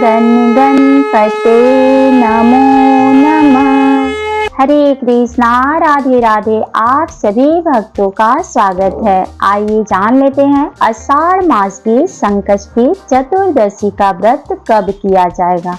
गण गणपते नमो नमः। हरे कृष्णा, राधे राधे। आप सभी भक्तों का स्वागत है। आइए जान लेते हैं आषाढ़ मास की संकष्टी चतुर्दशी का व्रत कब किया जाएगा,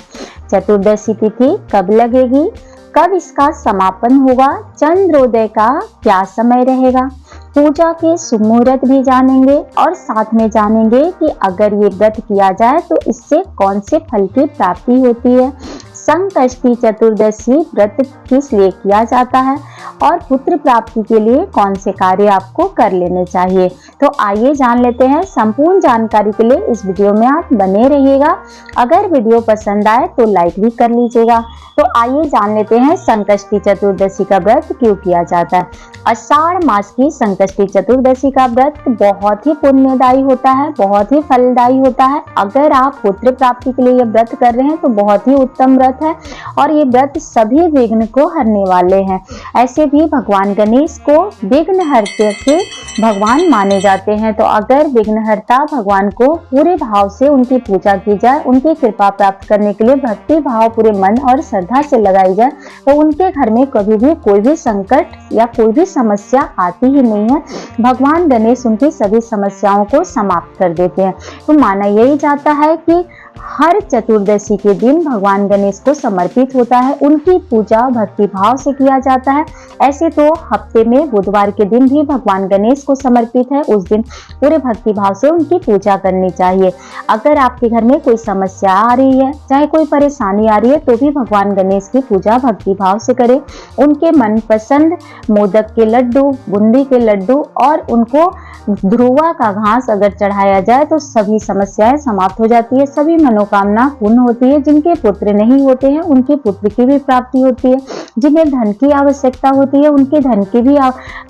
चतुर्दशी तिथि कब लगेगी, कब इसका समापन होगा, चंद्रोदय का क्या समय रहेगा, पूजा के शुभ मुहूर्त भी जानेंगे और साथ में जानेंगे कि अगर ये व्रत किया जाए तो इससे कौन से फल की प्राप्ति होती है, संकष्टी चतुर्दशी व्रत किस लिए किया जाता है और पुत्र प्राप्ति के लिए कौन से कार्य आपको कर लेने चाहिए। तो आइए जान लेते हैं। संपूर्ण जानकारी के लिए इस वीडियो में आप बने रहिएगा। अगर वीडियो पसंद आए तो लाइक भी कर लीजिएगा। तो आइए जान लेते हैं संकष्टी चतुर्दशी का व्रत क्यों किया जाता है। आषाढ़ मास की संकष्टी चतुर्दशी का व्रत बहुत ही पुण्यदायी होता है, बहुत ही फलदायी होता है। अगर आप पुत्र प्राप्ति के लिए ये व्रत कर रहे हैं तो बहुत ही उत्तम व्रत है और ये व्रत सभी विघ्न को हरने वाले हैं। ऐसे भी भगवान गणेश को विघ्नहर्ता के भगवान माने जाते हैं। तो अगर विघ्नहर्ता भगवान को पूरे भाव से उनकी पूजा की जाए, उनकी कृपा प्राप्त करने के लिए भक्ति भाव पूरे मन और श्रद्धा से लगाई जाए तो उनके घर में कभी भी कोई भी संकट या कोई भी समस्या आती ही नहीं है। भगवान गणेश उनकी सभी समस्याओं को समाप्त कर देते हैं। तो माना यही जाता है कि हर चतुर्दशी के दिन भगवान गणेश को समर्पित होता है, उनकी पूजा भक्ति भाव से किया जाता है। ऐसे तो हफ्ते में बुधवार के दिन भी भगवान गणेश को समर्पित है, उस दिन पूरे भक्ति भाव से उनकी पूजा करनी चाहिए। अगर आपके घर में कोई समस्या आ रही है, चाहे कोई परेशानी आ रही है, तो भी भगवान गणेश की पूजा भक्ति भाव से करें। उनके मनपसंद मोदक के लड्डू, बूंदी के लड्डू और उनको ध्रुवा का घास अगर चढ़ाया जाए तो सभी समस्याएं समाप्त हो जाती है, सभी मनोकामना पूर्ण होती है। जिनके पुत्र नहीं होते हैं उनके पुत्र की भी प्राप्ति होती है, जिन्हें धन की आवश्यकता होती है उनके धन की भी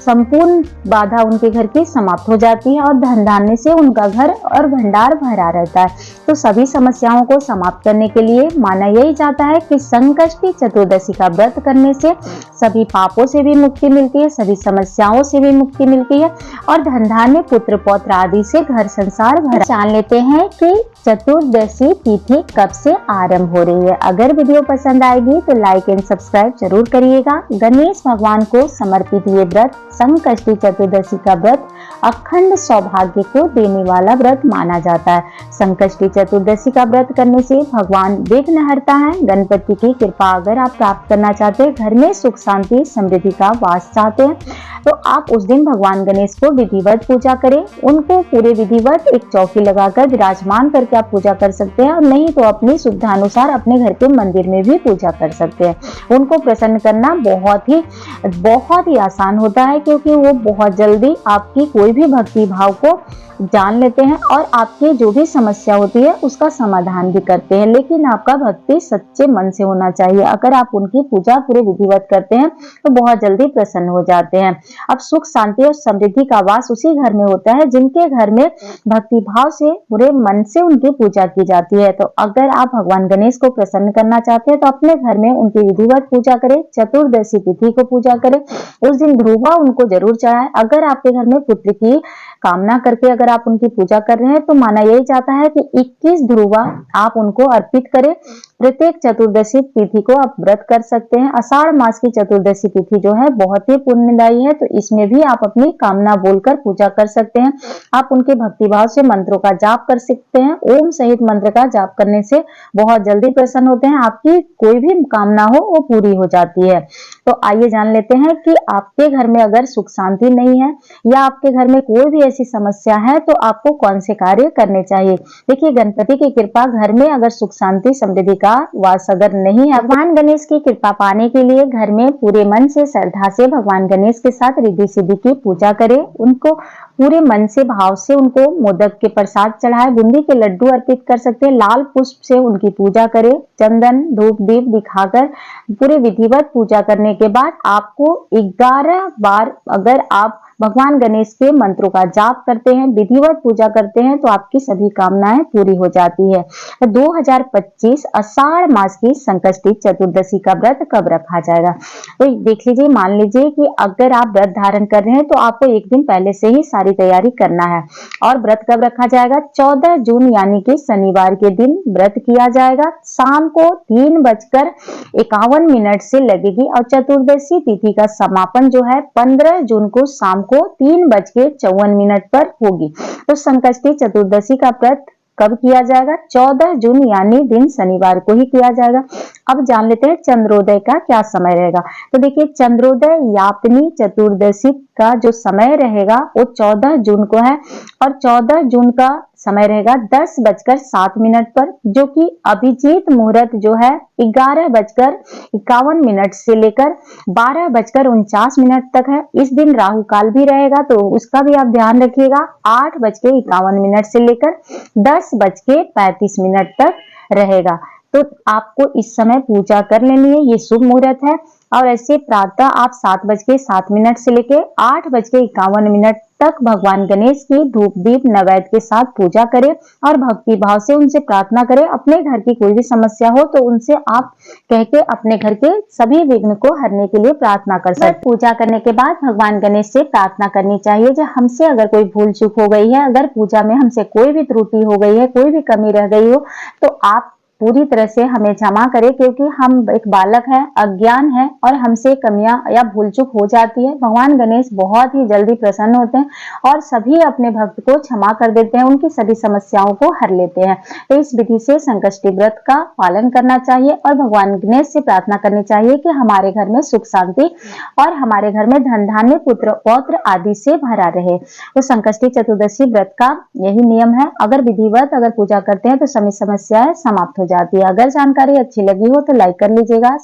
संपूर्ण बाधा उनके घर की समाप्त हो जाती है और धन धान्य से उनका घर और भंडार भरा रहता है। तो सभी समस्याओं को समाप्त करने के लिए माना यही जाता है कि संकष्टी चतुर्दशी का व्रत करने से सभी पापों से भी मुक्ति मिलती है, सभी समस्याओं से भी मुक्ति मिलती है और धन धान्य पुत्र पौत्र आदि से घर संसार भरा। जान लेते हैं कि चतुर्दशी तिथि कब से आरंभ हो रही है। अगर वीडियो पसंद आएगी तो लाइक एंड सब्सक्राइब जरूर करिएगा। गणेश भगवान को समर्पित ये व्रत संकष्टी चतुर्दशी का व्रत अखंड सौभाग्य को देने वाला व्रत माना जाता है। संकष्टी चतुर्दशी का व्रत करने से भगवान विघ्नहर्ता है, गणपति की कृपा अगर आप प्राप्त करना चाहते हैं, घर में सुख शांति समृद्धि का वास चाहते हैं तो आप उस दिन भगवान गणेश को विधिवत पूजा करें। उनको पूरे विधिवत एक चौकी लगाकर विराजमान करके आप पूजा कर सकते हैं और नहीं तो अपनी सुविधा अनुसार अपने घर के मंदिर में भी पूजा कर सकते हैं। उनको प्रसन्न करना बहुत ही आसान होता है क्योंकि वो बहुत जल्दी आपकी कोई भी भक्ति भाव को जान लेते हैं और आपकी जो भी समस्या होती है उसका समाधान भी करते हैं। लेकिन आपका भक्ति सच्चे मन से होना चाहिए। अगर आप उनकी पूजा पूरे विधिवत करते हैं तो बहुत जल्दी प्रसन्न हो जाते हैं। अब सुख शांति और समृद्धि का वास उसी घर में होता है जिनके घर में भक्ति भाव से पूरे मन से उनकी पूजा की जाती है। तो अगर आप भगवान गणेश को प्रसन्न करना चाहते हैं तो अपने घर में उनकी विधिवत पूजा करें, चतुर्दशी तिथि को पूजा करें, उस दिन ध्रुवा उनको जरूर चढ़ाएं। अगर आपके घर में पुत्र की कामना करके अगर आप उनकी पूजा कर रहे हैं तो माना यही जाता है कि 21 ध्रुवा आप उनको अर्पित करें। प्रत्येक चतुर्दशी तिथि को आप व्रत कर सकते हैं। आषाढ़ मास की चतुर्दशी तिथि जो है बहुत ही पुण्यदायी है, तो इसमें भी आप अपनी कामना बोलकर पूजा कर सकते हैं। आप उनके भक्तिभाव से मंत्रों का जाप कर सकते हैं। ओम सहित मंत्र का जाप करने से बहुत जल्दी प्रसन्न होते हैं, आपकी कोई भी कामना हो वो पूरी हो जाती है। तो आइए जान लेते हैं कि आपके घर में अगर सुख शांति नहीं है या आपके घर में कोई भी ऐसी समस्या है तो आपको कौन से कार्य करने चाहिए। देखिए, गणपति की कृपा घर में अगर सुख शांति समृद्धि का वास अगर नहीं है, भगवान गणेश की कृपा पाने के लिए घर में पूरे मन से श्रद्धा से भगवान गणेश के साथ रिद्धि सिद्धि की पूजा करें। उनको पूरे मन से भाव से उनको मोदक के प्रसाद चढ़ाए, बूंदी के लड्डू अर्पित कर सकते हैं, लाल पुष्प से उनकी पूजा करें, चंदन धूप दीप दिखाकर पूरे विधिवत पूजा करने के बाद आपको 11 बार अगर आप भगवान गणेश के मंत्रों का जाप करते हैं, विधिवत पूजा करते हैं तो आपकी सभी कामनाएं पूरी हो जाती है। 2025 आषाढ़ मास की संकष्टी चतुर्दशी का व्रत कब रखा जाएगा? तो देख लीजिए, मान लीजिए कि अगर आप व्रत धारण कर रहे हैं तो आपको एक दिन पहले से ही सारी तैयारी करना है। और व्रत कब रखा जाएगा? 14 जून यानी कि शनिवार के दिन व्रत किया जाएगा। शाम को 3:51 से लगेगी और चतुर्दशी तिथि का समापन जो है 15 जून को शाम को 3:54 पर होगी। तो संकष्टी चतुर्दशी का व्रत कब किया जाएगा? 14 जून यानी दिन शनिवार को ही किया जाएगा। अब जान लेते हैं चंद्रोदय का क्या समय रहेगा। तो देखिए, चंद्रोदय यापनी चतुर्दशी का जो समय रहेगा वो 14 जून को है और 14 जून का समय रहेगा 10:07 पर, जो कि अभिजीत मुहूर्त जो है 11:51 से लेकर 12:49 तक है। इस दिन राहु काल भी रहेगा तो उसका भी आप ध्यान रखिएगा। 8:51 से लेकर 10:35 तक रहेगा। तो आपको इस समय पूजा कर लेनी है, ये शुभ मुहूर्त है। और ऐसे प्रातः आप 7:07 से लेके 8:51 तक भगवान गणेश की धूप दीप नैवेद्य के साथ पूजा करें और भक्ति भाव से उनसे प्रार्थना करें। अपने घर की कोई भी समस्या हो तो उनसे आप कह के अपने घर के सभी विघ्न को हरने के लिए प्रार्थना कर सकते हैं। पूजा करने के बाद भगवान गणेश से प्रार्थना करनी चाहिए जो हमसे अगर कोई भूल चूक हो गई है, अगर पूजा में हमसे कोई भी त्रुटि हो गई है, कोई भी कमी रह गई हो तो आप पूरी तरह से हमें क्षमा करें, क्योंकि हम एक बालक हैं, अज्ञान है और हमसे कमियां या भूल चूक हो जाती है। भगवान गणेश बहुत ही जल्दी प्रसन्न होते हैं और सभी अपने भक्त को क्षमा कर देते हैं, उनकी सभी समस्याओं को हर लेते हैं। तो इस विधि से संकष्टी व्रत का पालन करना चाहिए और भगवान गणेश से प्रार्थना करनी चाहिए कि हमारे घर में सुख शांति और हमारे घर में धन धान्य पुत्र पौत्र आदि से भरा रहे। तो संकष्टी चतुर्दशी व्रत का यही नियम है। अगर विधिवत अगर पूजा करते हैं तो सभी समस्याएं समाप्त हो जाती है। अगर जानकारी अच्छी लगी हो तो लाइक कर लीजिएगा।